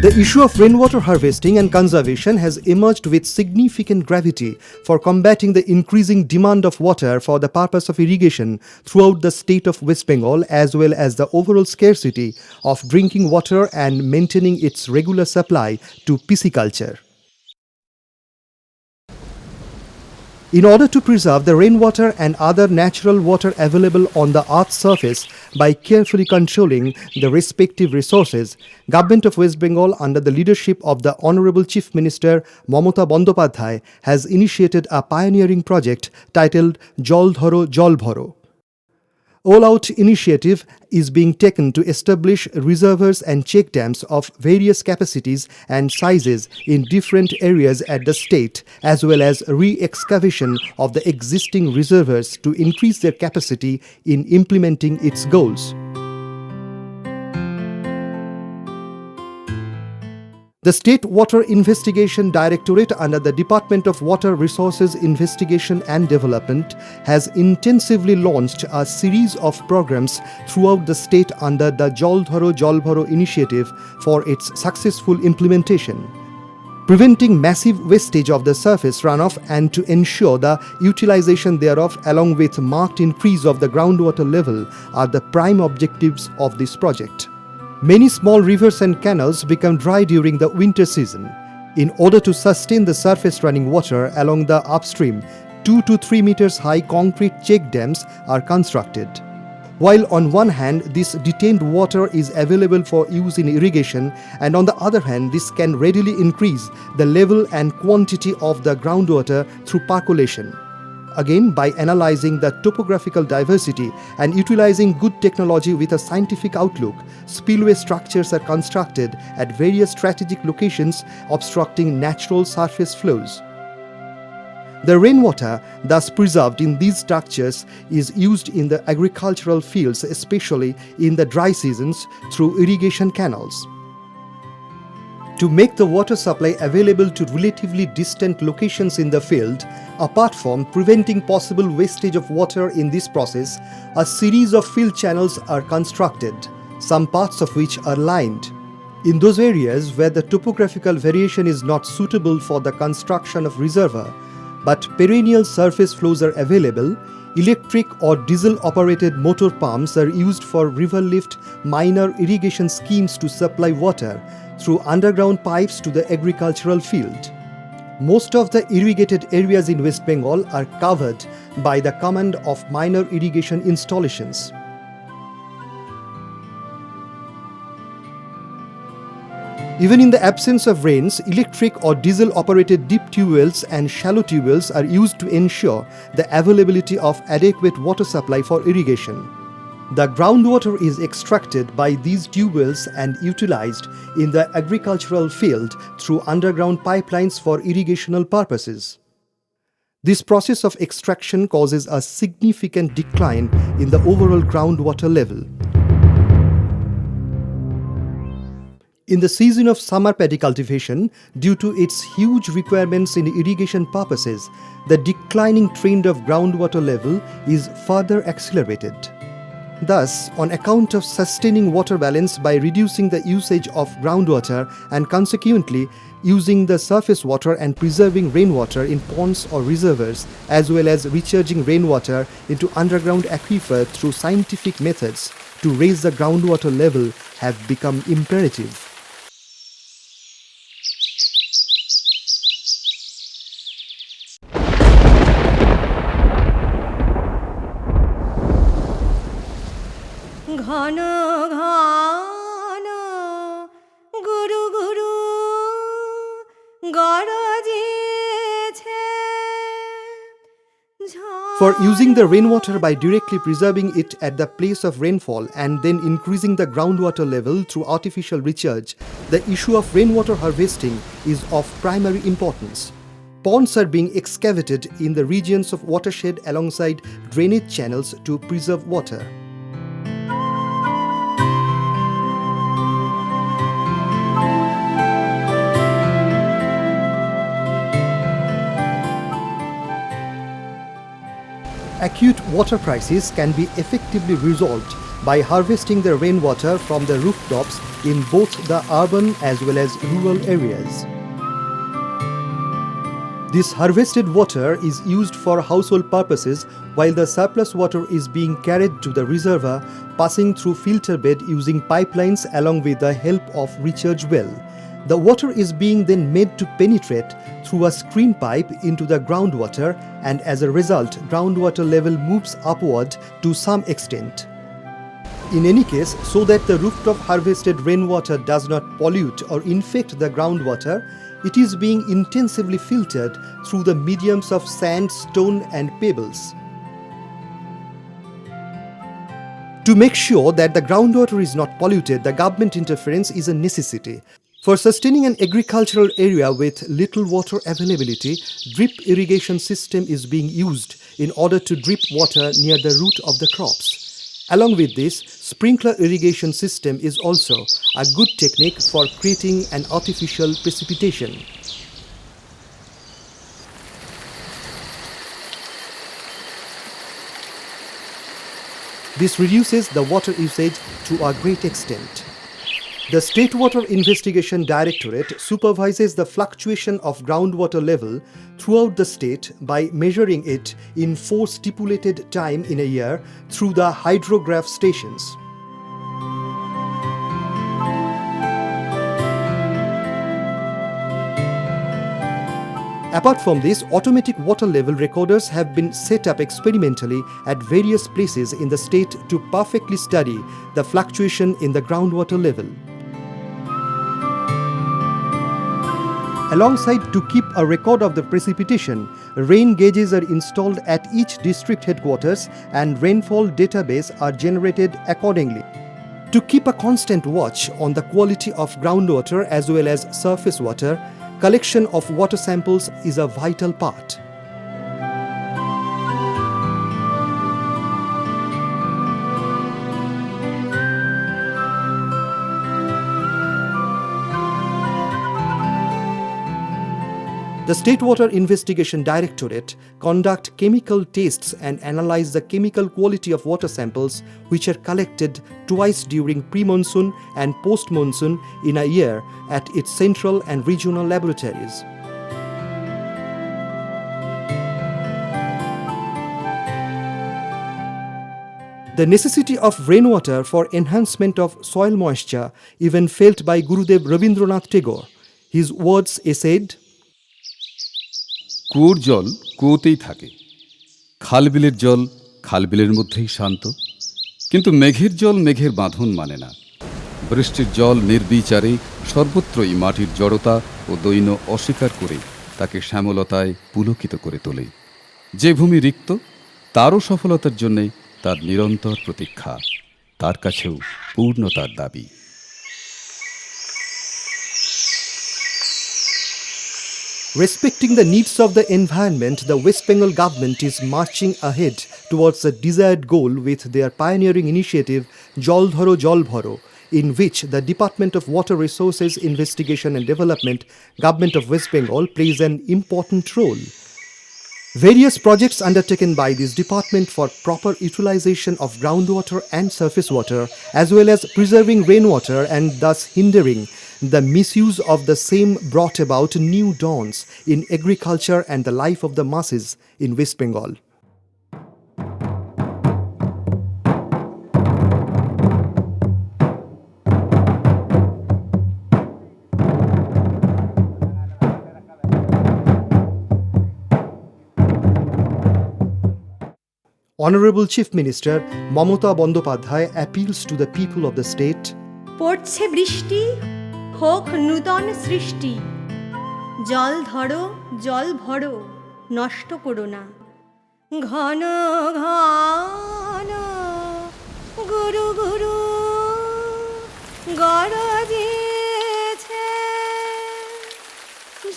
The issue of rainwater harvesting and conservation has emerged with significant gravity for combating the increasing demand of water for the purpose of irrigation throughout the state of West Bengal, as well as the overall scarcity of drinking water and maintaining its regular supply to pisciculture. In order to preserve the rainwater and other natural water available on the earth's surface by carefully controlling the respective resources, Government of West Bengal under the leadership of the Honorable Chief Minister Mamata Bandyopadhyay has initiated a pioneering project titled Jol Dharo Jol Bharo. All-out initiative is being taken to establish reservoirs and check dams of various capacities and sizes in different areas at the state, as well as re-excavation of the existing reservoirs to increase their capacity in implementing its goals. The State Water Investigation Directorate under the Department of Water Resources Investigation and Development has intensively launched a series of programs throughout the state under the Jol Dharo Jol Bharo initiative for its successful implementation. Preventing massive wastage of the surface runoff and to ensure the utilization thereof, along with marked increase of the groundwater level, are the prime objectives of this project. Many small rivers and canals become dry during the winter season. In order to sustain the surface running water along the upstream, 2 to 3 meters high concrete check dams are constructed. While on one hand this detained water is available for use in irrigation, and on the other hand this can readily increase the level and quantity of the groundwater through percolation. Again, by analyzing the topographical diversity and utilizing good technology with a scientific outlook, spillway structures are constructed at various strategic locations obstructing natural surface flows. The rainwater thus preserved in these structures is used in the agricultural fields, especially in the dry seasons, through irrigation canals. To make the water supply available to relatively distant locations in the field, apart from preventing possible wastage of water in this process, a series of field channels are constructed, some parts of which are lined. In those areas where the topographical variation is not suitable for the construction of reservoir, but perennial surface flows are available, electric or diesel-operated motor pumps are used for river lift minor irrigation schemes to supply water through underground pipes to the agricultural field. Most of the irrigated areas in West Bengal are covered by the command of minor irrigation installations. Even in the absence of rains, electric or diesel-operated deep tube wells and shallow tube wells are used to ensure the availability of adequate water supply for irrigation. The groundwater is extracted by these tube wells and utilized in the agricultural field through underground pipelines for irrigational purposes. This process of extraction causes a significant decline in the overall groundwater level. In the season of summer paddy cultivation, due to its huge requirements in irrigation purposes, the declining trend of groundwater level is further accelerated. Thus, on account of sustaining water balance by reducing the usage of groundwater and consequently using the surface water and preserving rainwater in ponds or reservoirs, as well as recharging rainwater into underground aquifer through scientific methods to raise the groundwater level, have become imperative. ঘন ঘন গুরু গুরু গরজেছে। For using the rainwater by directly preserving it at the place of rainfall and then increasing the groundwater level through artificial recharge, the issue of rainwater harvesting is of primary importance. Ponds are being excavated in the regions of watershed alongside drainage channels to preserve water. Acute water crisis can be effectively resolved by harvesting the rainwater from the rooftops in both the urban as well as rural areas. This harvested water is used for household purposes, while the surplus water is being carried to the reservoir, passing through filter bed using pipelines along with the help of recharge well. The water is being then made to penetrate through a screen pipe into the groundwater, and as a result, groundwater level moves upward to some extent. In any case, so that the rooftop harvested rainwater does not pollute or infect the groundwater, it is being intensively filtered through the mediums of sand, stone and pebbles. To make sure that the groundwater is not polluted, the government interference is a necessity. For sustaining an agricultural area with little water availability, drip irrigation system is being used in order to drip water near the root of the crops. Along with this, sprinkler irrigation system is also a good technique for creating an artificial precipitation. This reduces the water usage to a great extent. The State Water Investigation Directorate supervises the fluctuation of groundwater level throughout the state by measuring it in 4 stipulated time in a year through the hydrograph stations. Apart from this, automatic water level recorders have been set up experimentally at various places in the state to perfectly study the fluctuation in the groundwater level. Alongside, to keep a record of the precipitation, rain gauges are installed at each district headquarters and rainfall database are generated accordingly. To keep a constant watch on the quality of groundwater as well as surface water, collection of water samples is a vital part. The State Water Investigation Directorate conduct chemical tests and analyze the chemical quality of water samples which are collected twice during pre-monsoon and post-monsoon in a year at its central and regional laboratories. The necessity of rainwater for enhancement of soil moisture even felt by Gurudev Rabindranath Tagore. His words essayed, কুয়োর জল কুয়োতেই থাকে, খালবিলের জল খালবিলের মধ্যেই শান্ত, কিন্তু মেঘের জল মেঘের বাঁধন মানে না। বৃষ্টির জল নির্বিচারে সর্বত্রই মাটির জড়তা ও দৈন্য অস্বীকার করে তাকে শ্যামলতায় পুলকিত করে তোলে। যে ভূমি রিক্ত, তারও সফলতার জন্যে তার নিরন্তর প্রতীক্ষা, তার কাছেও পূর্ণতার দাবি। Respecting the needs of the environment, the West Bengal government is marching ahead towards the desired goal with their pioneering initiative Jol Dharo Jol Bharo, in which the Department of Water Resources Investigation and Development, Government of West Bengal, plays an important role. Various projects undertaken by this department for proper utilization of groundwater and surface water, as well as preserving rainwater and thus hindering the misuse of the same, brought about new dawns in agriculture and the life of the masses in West Bengal. Honorable Chief Minister Mamata Bandyopadhyay appeals to the people of the state. পড়ছে বৃষ্টি, হোক নূতন সৃষ্টি, জল ধরো জল ভরো, নষ্ট করো না। ঘন ঘন গুরু গুরু গরজেছে,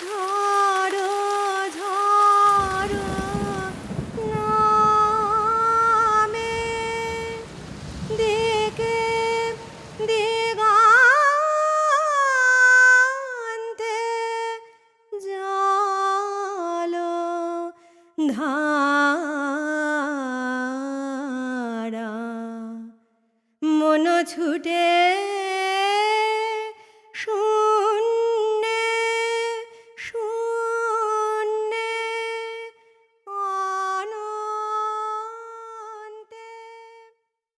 ঝড়ো ঝড়ো নামে, দিকে দিগান্তে জল ধারা, মন ছুটে